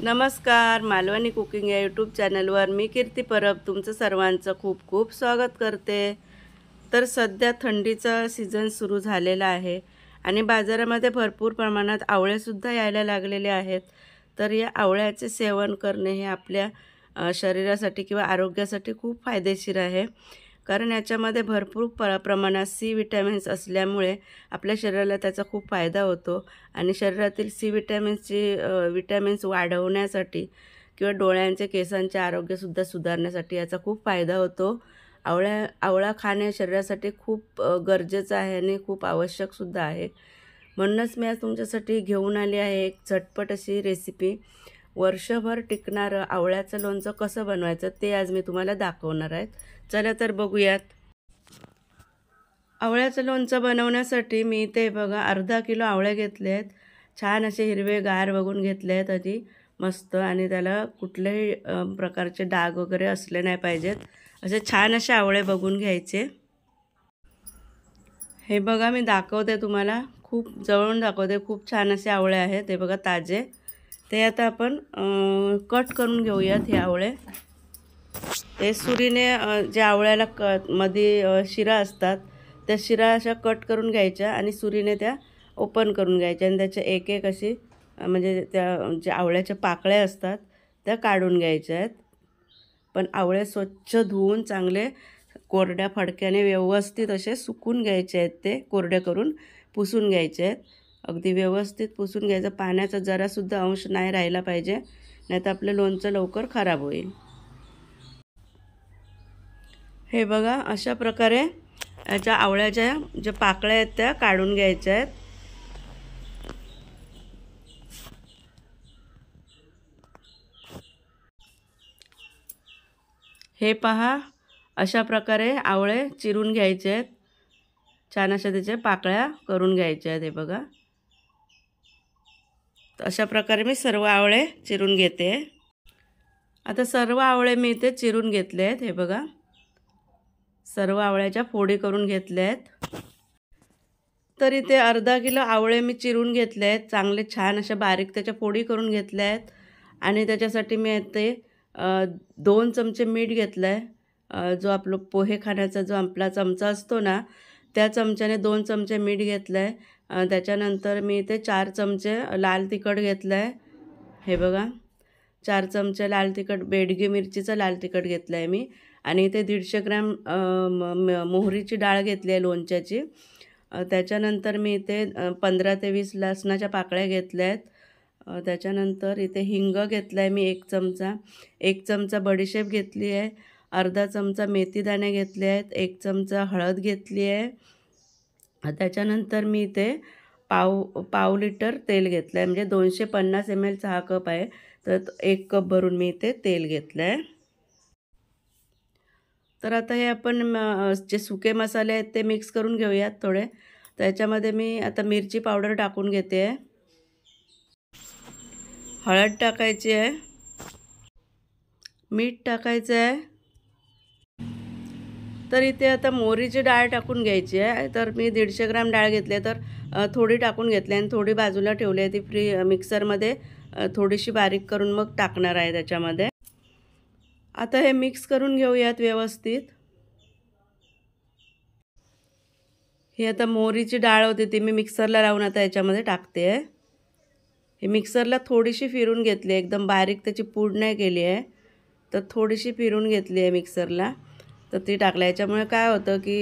नमस्कार, मालवणी कुकिंग या यूट्यूब चॅनलवर मी कीर्ती परब तुमचं सर्वांचं खूप खूप स्वागत करते. तर सध्या थंडीचा सीझन सुरू झालेला आहे आणि बाजारामध्ये भरपूर प्रमाणात आवळेसुद्धा यायला लागलेले आहेत. तर या आवळ्याचे सेवन करणे हे आपल्या शरीरासाठी किंवा आरोग्यासाठी खूप फायदेशीर आहे. कारण याच्यामध्ये भरपूर प्रमाणात सी विटॅमिन्स असल्यामुळे आपल्या शरीराला त्याचा खूप फायदा होतो आणि शरीरातील सी विटॅमिन्स वाढवण्यासाठी किंवा डोळ्यांचे केसांचे आरोग्यसुद्धा सुधारण्यासाठी याचा खूप फायदा होतो. आवळा खाणे शरीरासाठी खूप गरजेचं आहे आणि खूप आवश्यकसुद्धा आहे. म्हणूनच मी आज तुमच्यासाठी घेऊन आली आहे एक झटपट अशी रेसिपी. वर्षभर टिकणारं आवळ्याचं लोणचं कसं बनवायचं ते आज मी तुम्हाला दाखवणार आहे. चला तर बघूयात. आवळ्याचं लोणचं बनवण्यासाठी मी इथे बघा अर्धा किलो आवळे घेतले आहेत. छान असे हिरवेगार बघून घेतले आहेत आधी मस्त, आणि त्याला कुठल्याही प्रकारचे डाग वगैरे असले नाही पाहिजेत. असे छान असे आवळे बघून घ्यायचे. हे बघा मी दाखवते तुम्हाला, खूप जवळून दाखवते. खूप छान असे आवळे आहेत हे बघा, ताजे. ते आता आपण कट करून घेऊयात हे आवळे. ते सुरीने जे आवळ्याला मध्ये शिरा असतात त्या शिरा अशा कट करून घ्यायच्या आणि सुरीने त्या ओपन करून घ्यायच्या आणि त्याच्या एक एक अशी म्हणजे त्या ज्या आवळ्याच्या पाकळ्या असतात त्या काढून घ्यायच्या आहेत. पण आवळे स्वच्छ धुवून चांगले कोरड्या फडक्याने व्यवस्थित असे सुकून घ्यायचे आहेत. ते कोरडे करून पुसून घ्यायचे आहेत. अगदी व्यवस्थित पुसून घ्यायचं. पाण्याचा जरासुद्धा अंश नाही राहिला पाहिजे, नाहीतर आपलं लोणचं लवकर खराब होईल. हे बघा अशा प्रकारे याच्या आवळ्याच्या ज्या पाकळ्या आहेत त्या काढून घ्यायच्या आहेत. हे पहा, अशा प्रकारे आवळे चिरून घ्यायचे आहेत. छान अशा त्याच्या पाकळ्या करून घ्यायच्या आहेत. हे बघा, अशा प्रकारे मी सर्व आवळे चिरून घेते. आता सर्व आवळे मी इथे चिरून घेतले आहेत. हे बघा, सर्व आवळ्याच्या फोडी करून घेतल्या आहेत. तर इथे अर्धा किलो आवळे मी चिरून घेतले आहेत. चांगले छान अशा बारीक त्याच्या फोडी करून घेतल्या आहेत. आणि त्याच्यासाठी मी इथे 2 चमचे मीठ घेतलं आहे. जो आपलं पोहे खाण्याचा जो आपला चमचा असतो ना, त्या चमच्याने 2 चमचे मीठ घेतलं आहे. त्याच्यानंतर मी इथे 4 चमचे लाल तिखट घेतलं आहे. हे बघा, 4 चमचे लाल तिखट, बेडगी मिरचीचं लाल तिखट घेतलं आहे मी. आणि इथे 150 ग्रॅम मोहरीची डाळ घेतली आहे लोणच्याची. त्याच्यानंतर मी इथे 15 ते 20 लसणाच्या पाकळ्या घेतल्या आहेत. त्याच्यानंतर इथे हिंग घेतला आहे मी 1 चमचा. 1 चमचा बडीशेप घेतली आहे. अर्धा चमचा मेथीदाणे घेतले आहेत. 1 चमचा हळद घेतली आहे. त्याच्यानंतर मी इथे पाव लिटर तेल घेतलं आहे. म्हणजे 250 ml चा हा कप आहे, तर 1 कप भरून मी इथे तेल घेतलं आहे. तर आता हे आपण जे सुके मसाले आहेत ते मिक्स करून घेऊयात थोडे. त्याच्यामध्ये मी आता मिरची पावडर टाकून घेते आहे. हळद टाकायची आहे. मीठ टाकायचं आहे. तर इथे आता मोहरीची डाळ टाकून घ्यायची आहे. तर मी 150 ग्रॅम डाळ घेतली आहे, तर थोडी टाकून घेतली आणि थोडी बाजूला ठेवली आहे. ती मिक्सरमध्ये थोडीशी बारीक करून मग टाकणार आहे त्याच्यामध्ये. आता हे मिक्स करून घेऊयात व्यवस्थित. ही आता मोहरीची डाळ होती ती मी मिक्सरला लावून आता याच्यामध्ये टाकते आहे. हे मिक्सरला थोडीशी फिरून घेतली आहे, एकदम बारीक त्याची पूड नाही केली आहे, तर थोडीशी फिरून घेतली आहे मिक्सरला. तर ती टाकल्या. याच्यामुळे काय होतं की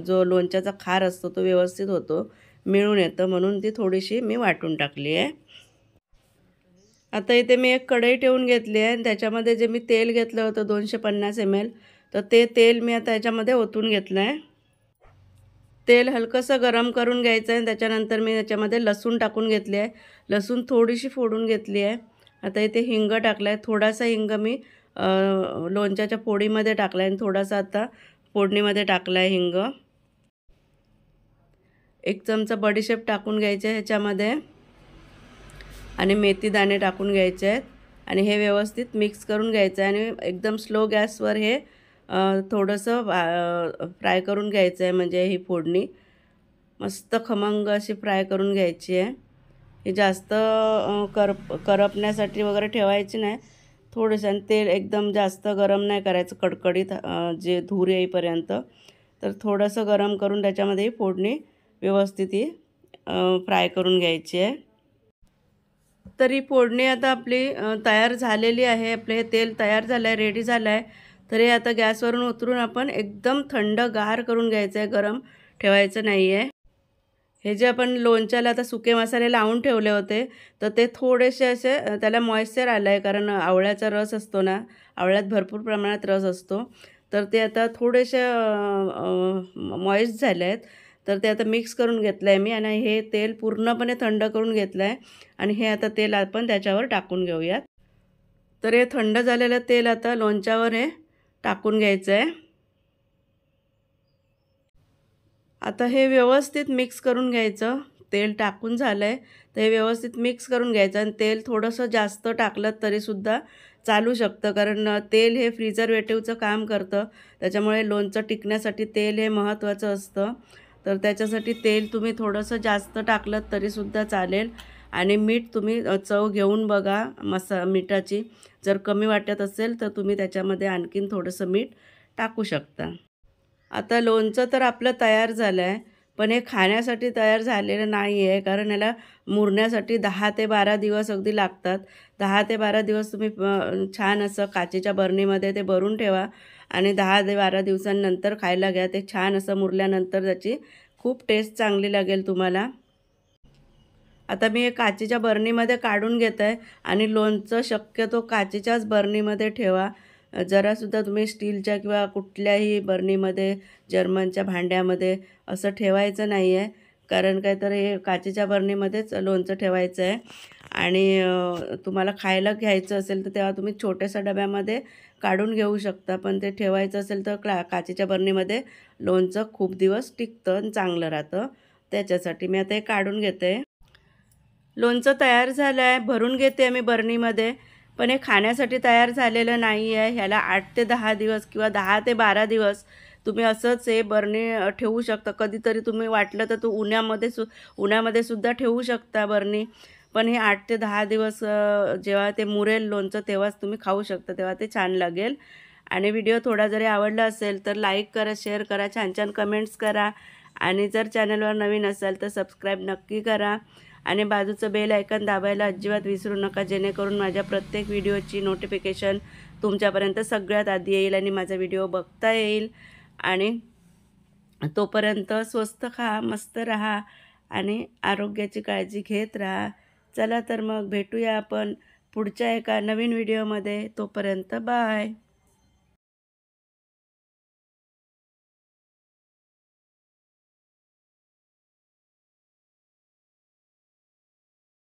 जो लोणच्याचा खार असतो तो व्यवस्थित होतो, मिळून येतं, म्हणून ती थोडीशी मी वाटून टाकली आहे. आता इथे मी एक कढई ठेवून घेतली आहे आणि त्याच्यामध्ये जे मी तेल घेतलं होतं 250 ml, तर ते तेल मी आता याच्यामध्ये ओतून घेतलं आहे. तेल हलकंसं गरम करून घ्यायचं आहे आणि त्याच्यानंतर मी त्याच्यामध्ये लसूण टाकून घेतली आहे. लसूण थोडीशी फोडून घेतली आहे. आता इथे हिंग टाकला आहे. थोडासा हिंग मी लोणच्याच्या फोडीमध्ये टाकला आहे आणि थोडासा आता फोडणीमध्ये टाकला आहे हिंग. 1 चमचा बडीशेप टाकून घ्यायचे ह्याच्यामध्ये आणि मेथी दाणे टाकून घ्यायचे आहेत आणि हे व्यवस्थित मिक्स करून घ्यायचं आहे आणि एकदम स्लो गॅसवर हे थोडंसं फ्राय करून घ्यायचं आहे. म्हणजे ही फोडणी मस्त खमंग अशी फ्राय करून घ्यायची आहे. हे जास्त करपण्यासाठी वगैरे ठेवायची नाही. थोडंसं आणि तेल एकदम जास्त गरम नाही करायचं कडकडीत जे धूर येईपर्यंत. तर थोडंसं गरम करून त्याच्यामध्ये फोडणी व्यवस्थित ही फ्राय करून घ्यायची आहे. तर ही फोडणी आता आपली तयार झालेली आहे. आपलं हे तेल तयार झालं आहे, रेडी झालं आहे. तर हे आता गॅसवरून उतरून आपण एकदम थंडगार करून घ्यायचं आहे, गरम ठेवायचं नाही आहे. हे जे आपण लोणच्याला आता सुके मसाले लावून ठेवले होते, तर ते थोडेसे असे त्याला मॉइश्चर आलं आहे, कारण आवळ्याचा रस असतो ना, आवळ्यात भरपूर प्रमाणात रस असतो. तर ते आता थोडेसे मॉइस्ट झाले आहेत. तर ते आता मिक्स करून घेतलं आहे मी आणि हे तेल पूर्णपणे थंड करून घेतलं आहे आणि हे आता तेल आपण त्याच्यावर टाकून घेऊयात. तर हे थंड झालेलं तेल आता लोणच्यावर हे टाकून घ्यायचं आहे. आता हे व्यवस्थित मिक्स करून घ्यायचं. तेल टाकून झालं आहे, तर हे व्यवस्थित मिक्स करून घ्यायचं आणि तेल थोडंसं जास्त टाकलं तरीसुद्धा चालू शकतं, कारण तेल हे प्रिझर्वेटिव्हचं काम करतं. त्याच्यामुळे लोणचं टिकण्यासाठी तेल हे महत्त्वाचं असतं. तर त्याच्यासाठी तेल तुम्ही थोडंसं जास्त टाकलं तरीसुद्धा चालेल आणि मीठ तुम्ही चव घेऊन बघा मिठाची. जर कमी वाटत असेल तर तुम्ही त्याच्यामध्ये आणखीन थोडंसं मीठ टाकू शकता. आता लोणचं तर आपलं तयार झालं आहे, पण हे खाण्यासाठी तयार झालेलं नाही आहे, कारण याला मुरण्यासाठी 10 ते 12 दिवस अगदी लागतात. 10 ते 12 दिवस तुम्ही छान असं काचेच्या बरणीमध्ये ते भरून ठेवा आणि 10 ते 12 दिवसांनंतर खायला घ्या. ते छान असं मुरल्यानंतर त्याची खूप टेस्ट चांगली लागेल तुम्हाला. आता मी हे काचेच्या बरणीमध्ये काढून घेत आहे आणि लोणचं शक्यतो काचेच्याच बरणीमध्ये ठेवा. जरासुद्धा तुम्ही स्टीलच्या किंवा कुठल्याही बरणीमध्ये, जर्मनच्या भांड्यामध्ये असं ठेवायचं नाही आहे. कारण काय तर हे काचेच्या बरणीमध्येच लोणचं ठेवायचं आहे आणि तुम्हाला खायला घ्यायचं असेल तर तेव्हा तुम्ही छोट्याशा डब्यामध्ये काढून घेऊ शकता. पण ते ठेवायचं असेल तर काचेच्या बरणीमध्ये लोणचं खूप दिवस टिकतं आणि चांगलं राहतं. त्याच्यासाठी मी आता हे काढून घेते. लोणचं तयार झालं आहे, भरून घेते मी बरणीमध्ये. पण हे खाण्यासाठी तयार झालेलं नाही आहे. ह्याला 8 ते 10 दिवस किंवा 10 ते 12 दिवस तुम्ही असंच हे बरणी ठेवू शकता. कधीतरी तुम्ही वाटलं तर उन्हामध्ये सुद्धा ठेवू शकता बरणी. पण हे 8 ते 10 दिवस जेव्हा ते मुरेल लोणचं तेव्हाच तुम्ही खाऊ शकता, तेव्हा ते छान लागेल. आणि व्हिडिओ थोडा जरी आवडला असेल तर लाईक करा, शेअर करा, छान छान कमेंट्स करा आणि जर चॅनलवर नवीन असाल तर सबस्क्राईब नक्की करा आणि बाजूचं बेल आयकॉन दाबायला अजिबात विसरू नका, जेणेकरून माझ्या प्रत्येक व्हिडिओची नोटिफिकेशन तुमच्यापर्यंत सगळ्यात आधी येईल आणि माझा व्हिडिओ बघता येईल. आणि तोपर्यंत स्वस्त खा, मस्त राहा आणि आरोग्याची काळजी घेत राहा. चला तर मग भेटूया आपण पुढच्या एका नवीन व्हिडिओमध्ये. तोपर्यंत बाय.